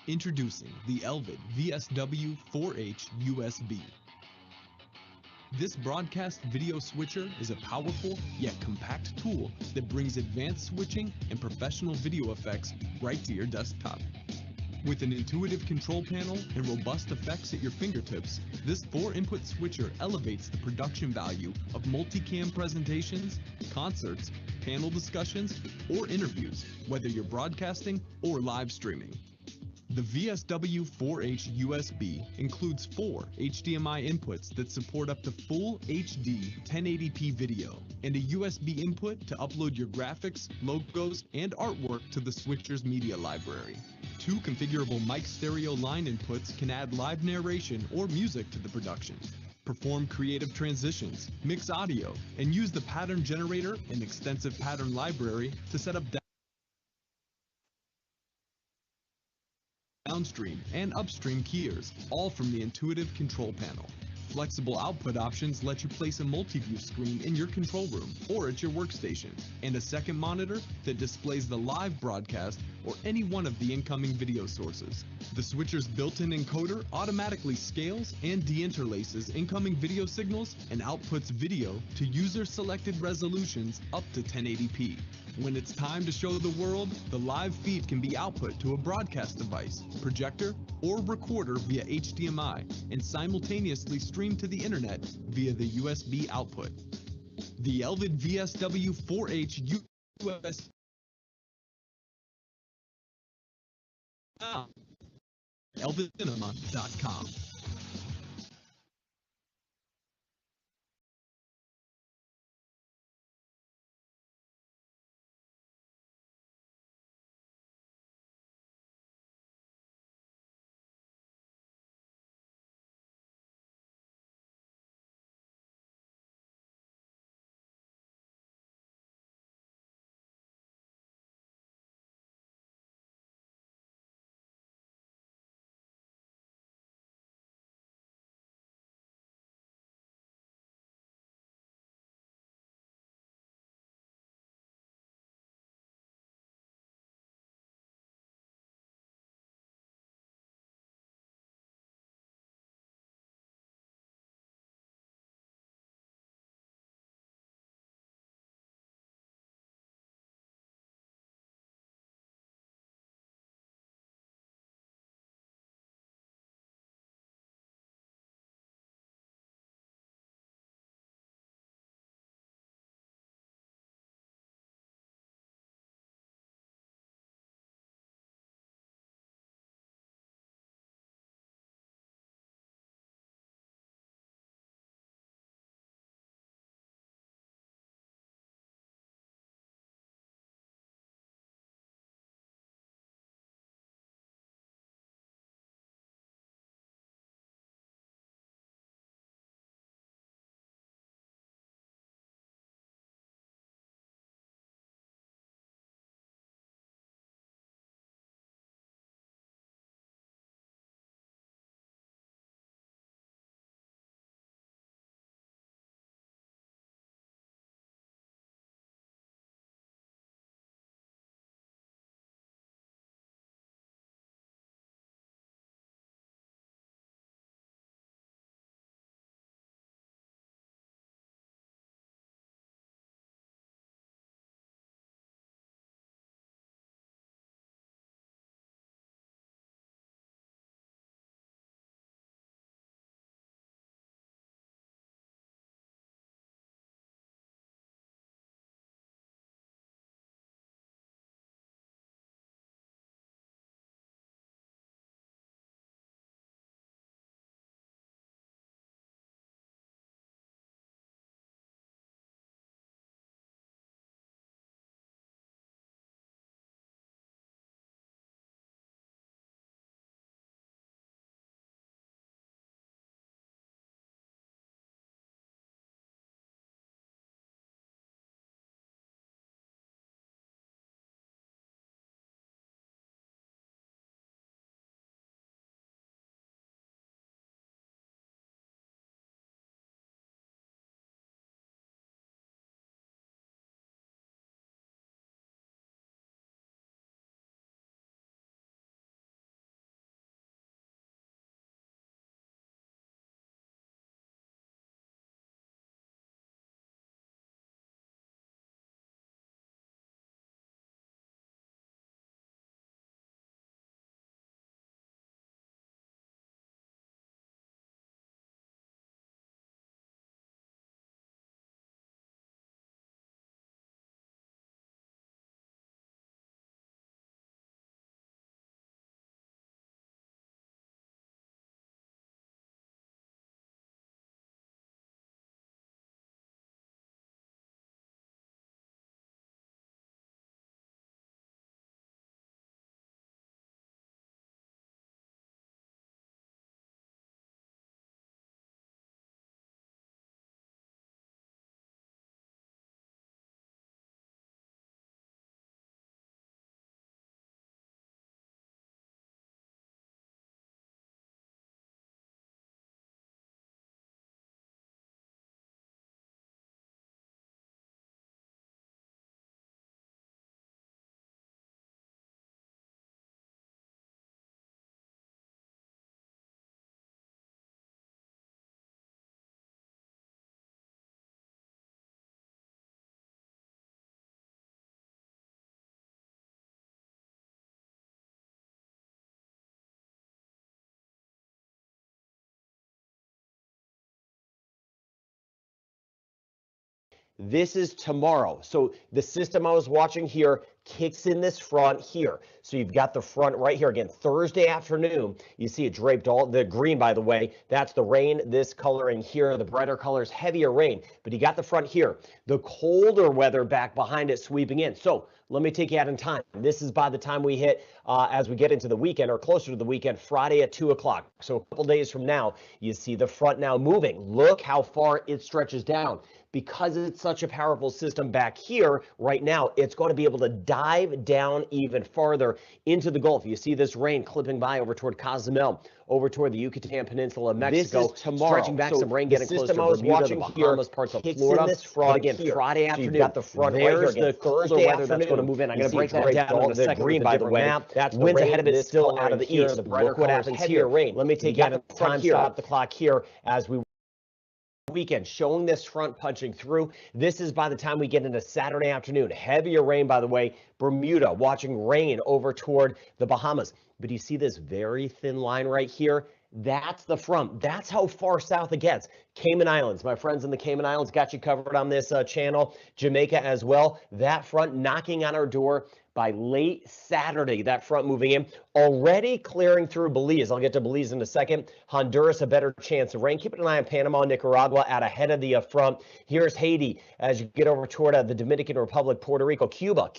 Introducing the Elvid VSW4H USB. This broadcast video switcher is a powerful yet compact tool that brings advanced switching and professional video effects right to your desktop. With an intuitive control panel and robust effects at your fingertips, this 4-input switcher elevates the production value of multicam presentations, concerts, panel discussions, or interviews, whether you're broadcasting or live streaming. The VSW4H USB includes 4 HDMI inputs that support up to full HD 1080p video, and a USB input to upload your graphics, logos, and artwork to the switcher's media library. 2 configurable mic stereo line inputs can add live narration or music to the production, perform creative transitions, mix audio, and use the pattern generator and extensive pattern library to set up downstream and upstream keyers, all from the intuitive control panel. Flexible output options let you place a multi-view screen in your control room or at your workstation, and a second monitor that displays the live broadcast or any one of the incoming video sources. The switcher's built-in encoder automatically scales and deinterlaces incoming video signals and outputs video to user-selected resolutions up to 1080p. When it's time to show the world, the live feed can be output to a broadcast device, projector, or recorder via HDMI and simultaneously stream to the internet via the USB output. The Elvid VSW4H USB elvidcinema.com. This is tomorrow. So the system I was watching here kicks in this front here. So you've got the front right here again, Thursday afternoon. You see it draped all the green, by the way. That's the rain. This color in here, the brighter colors, heavier rain. But you got the front here. The colder weather back behind it sweeping in. So let me take you out in time. This is by the time we hit, as we get into the weekend or closer to the weekend, Friday at 2 o'clock. So a couple days from now, you see the front now moving. Look how far it stretches down. Because it's such a powerful system back here right now, it's going to be able to dive down even farther into the Gulf. You see this rain clipping by over toward Cozumel, over toward the Yucatan Peninsula of Mexico. This is tomorrow. Stretching back So some rain getting closer to Bermuda, the Bahamas, parts of Florida. In this front again, here. Friday So afternoon. you've got the front There's right here. the colder weather that's going to move in. I'm going to break that down in a second green, with a by the different way. map. That's winds rain, ahead of it this still color out of in the here, east. the brighter Look what colors, happens heavier here. rain. Let me take you out of time here. stop The clock here as we weekend, showing this front punching through. This is by the time we get into Saturday afternoon. Heavier rain, by the way. Bermuda, watching rain over toward the Bahamas. But you see this very thin line right here? That's the front. That's how far south it gets. Cayman Islands, my friends in the Cayman Islands, got you covered on this channel. Jamaica as well. That front knocking on our door by late Saturday, that front moving in, already clearing through Belize. I'll get to Belize in a second. Honduras, a better chance of rain. Keep an eye on Panama, Nicaragua out ahead of the front. Here's Haiti as you get over toward the Dominican Republic, Puerto Rico, Cuba,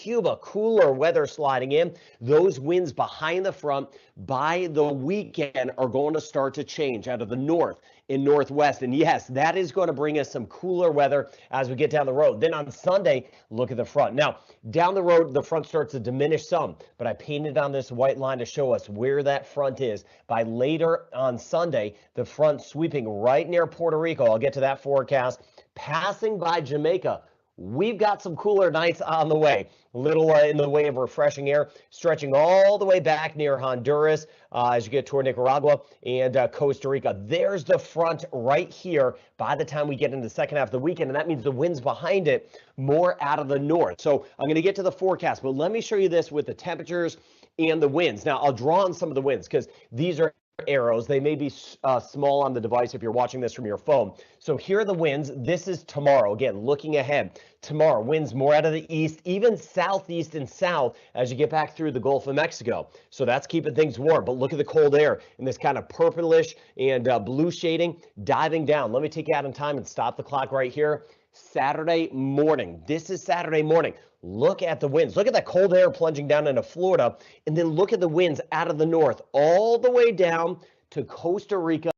cooler weather sliding in. Those winds behind the front by the weekend are going to start to change out of the north and northwest. And yes, that is going to bring us some cooler weather as we get down the road. Then on Sunday, look at the front. Now, down the road, the front starts to diminish some, but I painted on this white line to show us where that front is. By later on Sunday, the front sweeping right near Puerto Rico. I'll get to that forecast. Passing by Jamaica. We've got some cooler nights on the way. A little in the way of refreshing air, stretching all the way back near Honduras as you get toward Nicaragua and Costa Rica. There's the front right here by the time we get into the second half of the weekend, and that means the winds behind it more out of the north. So I'm going to get to the forecast, but let me show you this with the temperatures and the winds. Now, I'll draw on some of the winds because these are arrows. They may be small on the device if you're watching this from your phone. So here are the winds. This is tomorrow. Again, looking ahead. Tomorrow, winds more out of the east, even southeast and south as you get back through the Gulf of Mexico. So that's keeping things warm. But look at the cold air in this kind of purplish and blue shading diving down. Let me take you out in time and stop the clock right here. Saturday morning. This is Saturday morning. Look at the winds. Look at that cold air plunging down into Florida. And then look at the winds out of the north all the way down to Costa Rica.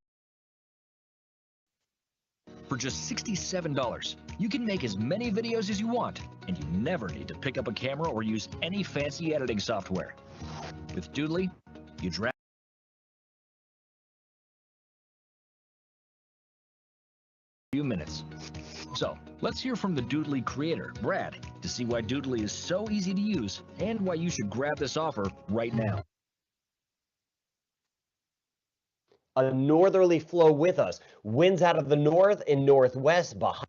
For just $67, you can make as many videos as you want, and you never need to pick up a camera or use any fancy editing software. With Doodly, you drag a few minutes. So, let's hear from the Doodly creator, Brad, to see why Doodly is so easy to use and why you should grab this offer right now. A northerly flow with us. Winds out of the north and northwest behind.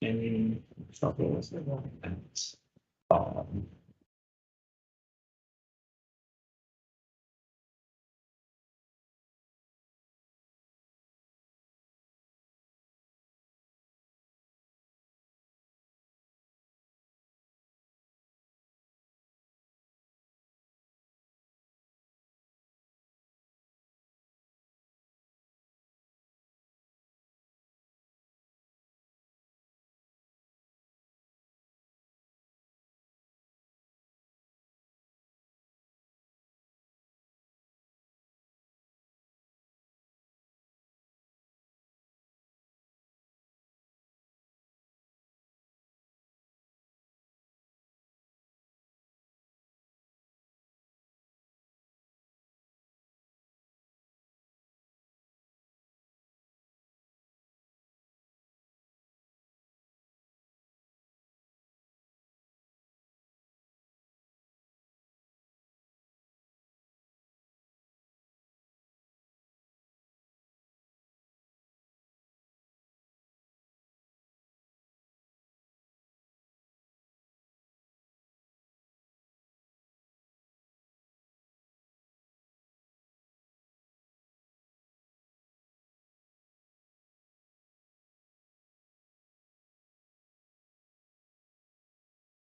And something was